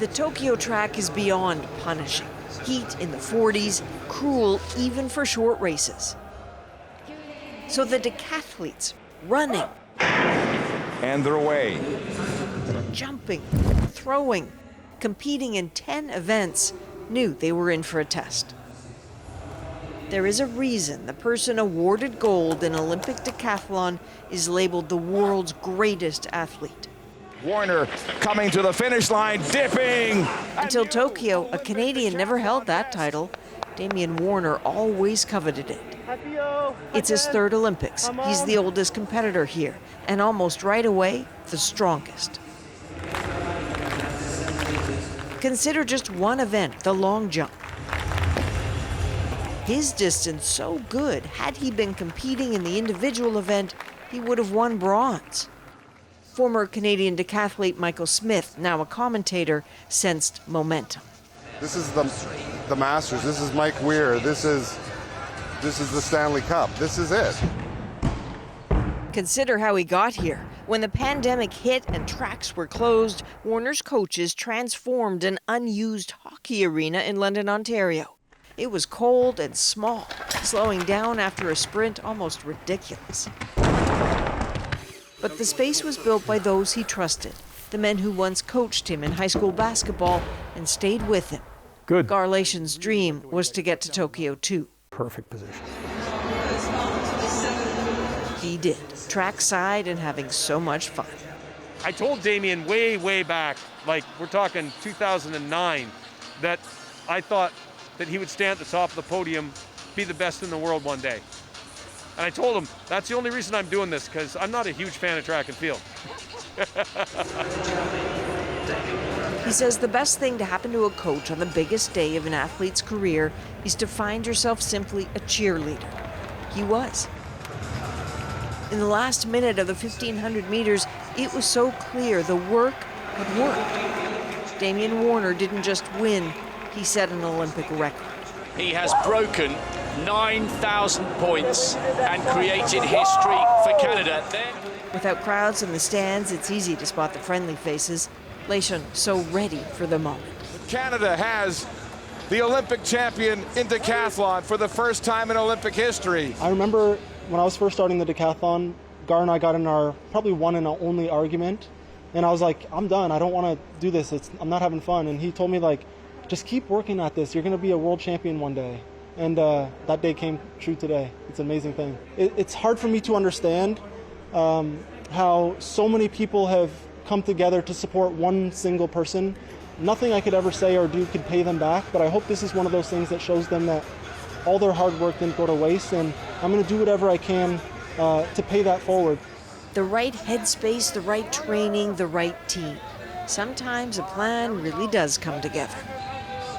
The Tokyo track is beyond punishing. Heat in the 40s, cruel even for short races. So the decathletes, running, and they're away. jumping, throwing, competing in 10 events, knew they were in for a test. There is a reason the person awarded gold in Olympic decathlon is labeled the world's greatest athlete. Warner coming to the finish line, dipping. Until Tokyo, a Canadian never held that title. Damian Warner always coveted it. It's his third Olympics. He's the oldest competitor here, and almost right away, the strongest. Consider just one event, the long jump. His distance so good, had he been competing in the individual event, he would have won bronze. Former Canadian decathlete Michael Smith, now a commentator, sensed momentum. This is the Masters. This is Mike Weir. This is the Stanley Cup. This is it. Consider how he got here. When the pandemic hit and tracks were closed, Warner's coaches transformed an unused hockey arena in London, Ontario. It was cold and small, slowing down after a sprint almost ridiculous. But the space was built by those he trusted, the men who once coached him in high school basketball and stayed with him. Good. Garlation's dream was to get to Tokyo too. Perfect position. He did, trackside and having so much fun. I told Damian way back, like we're talking 2009, that I thought that he would stand at the top of the podium, be the best in the world one day. And I told him, that's the only reason I'm doing this, because I'm not a huge fan of track and field. He says the best thing to happen to a coach on the biggest day of an athlete's career is to find yourself simply a cheerleader. He was. In the last minute of the 1,500 meters, it was so clear the work had worked. Damian Warner didn't just win, he set an Olympic record. He has broken 9,000 points and created history for Canada. Without crowds in the stands, it's easy to spot the friendly faces. Leishon so ready for the moment. Canada has the Olympic champion in decathlon for the first time in Olympic history. I remember when I was first starting the decathlon, Gar and I got in our probably one and only argument. And I was like, I'm done. I don't want to do this. I'm not having fun. And he told me, like, just keep working at this. You're going to be a world champion one day. And that day came true today. It's an amazing thing. It's hard for me to understand how so many people have come together to support one single person. Nothing I could ever say or do could pay them back, but I hope this is one of those things that shows them that all their hard work didn't go to waste, and I'm going to do whatever I can to pay that forward. The right headspace, the right training, the right team. Sometimes a plan really does come together.